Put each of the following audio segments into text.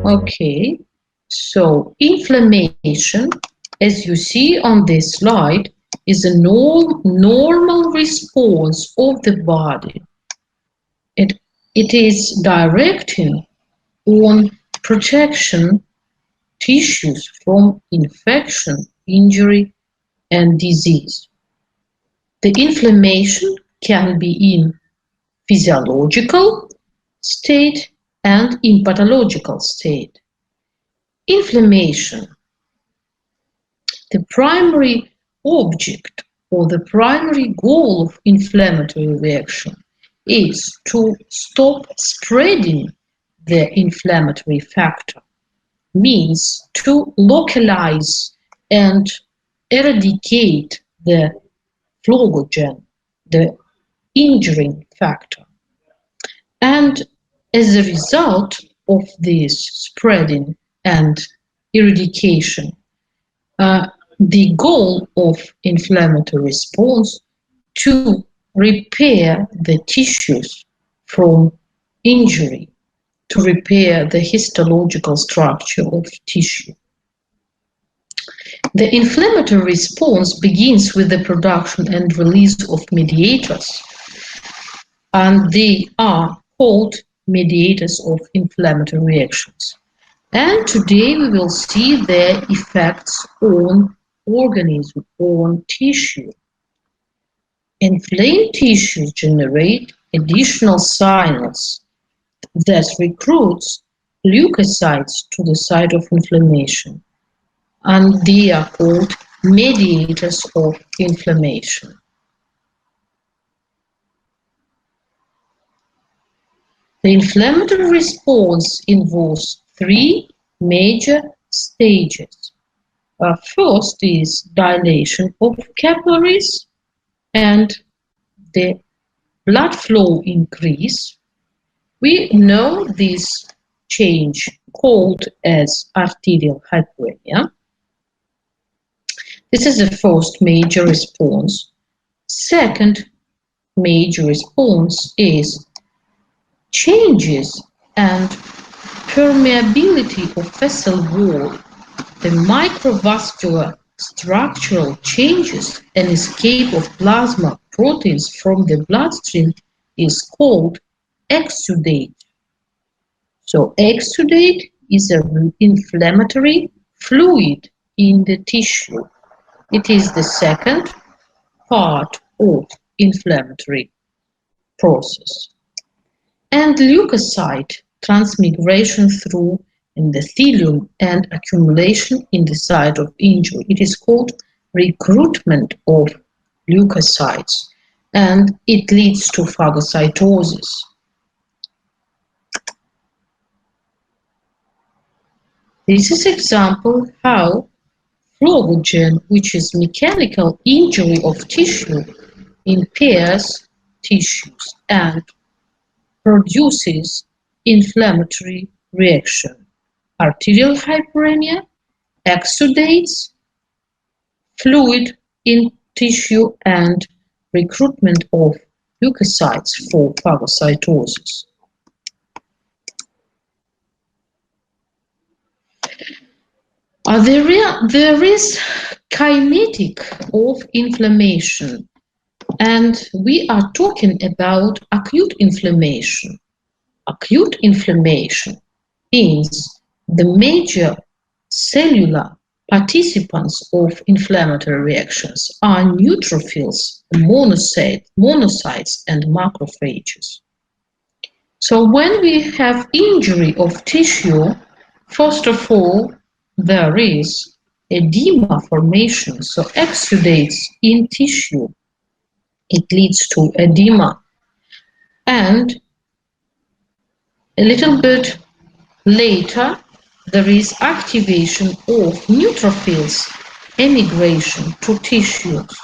Okay, so inflammation, as you see on this slide, is a normal response of the body. It is directing on protection tissues from infection, injury, and disease. The inflammation can be in physiological state and in pathological state. Inflammation. The primary object or the primary goal of inflammatory reaction is to stop spreading the inflammatory factor, means to localize and eradicate the pathogen, the injuring factor. And as a result of this spreading and eradication, the goal of inflammatory response to repair the tissues from injury, to repair the histological structure of tissue. The inflammatory response begins with the production and release of mediators, and they are called mediators of inflammatory reactions. And today we will see their effects on organism, on tissue. Inflamed tissues generate additional signals that recruits leukocytes to the site of inflammation, and they are called mediators of inflammation. The inflammatory response involves three major stages. First is dilation of capillaries and the blood flow increase. We know this change called as arterial hyperemia. This is the first major response. Second major response is changes and permeability of vessel wall, the microvascular structural changes and escape of plasma proteins from the bloodstream is called exudate. So exudate is an inflammatory fluid in the tissue. It is the second part of inflammatory process. And leukocyte transmigration through endothelium and accumulation in the site of injury. It is called recruitment of leukocytes, and it leads to phagocytosis. This is example how pathogen, which is mechanical injury of tissue, impairs tissues and produces inflammatory reaction. Arterial hyperemia, exudates, fluid in tissue, and recruitment of leukocytes for phagocytosis. There is kinetic of inflammation, and we are talking about acute inflammation. Acute inflammation means the major cellular participants of inflammatory reactions are neutrophils, monocytes, and macrophages. So when we have injury of tissue, first of all, there is edema formation, so exudates in tissue. It leads to edema, and a little bit later there is activation of neutrophils emigration to tissues,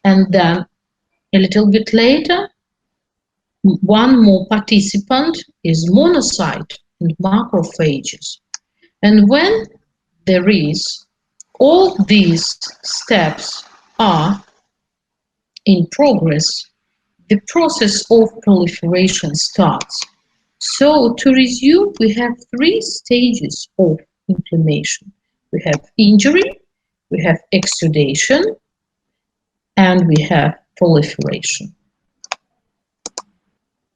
and then a little bit later one more participant is monocyte and macrophages. And when there is all these steps are in progress, the process of proliferation starts. So to resume, we have three stages of inflammation. We have injury, we have exudation, and we have proliferation.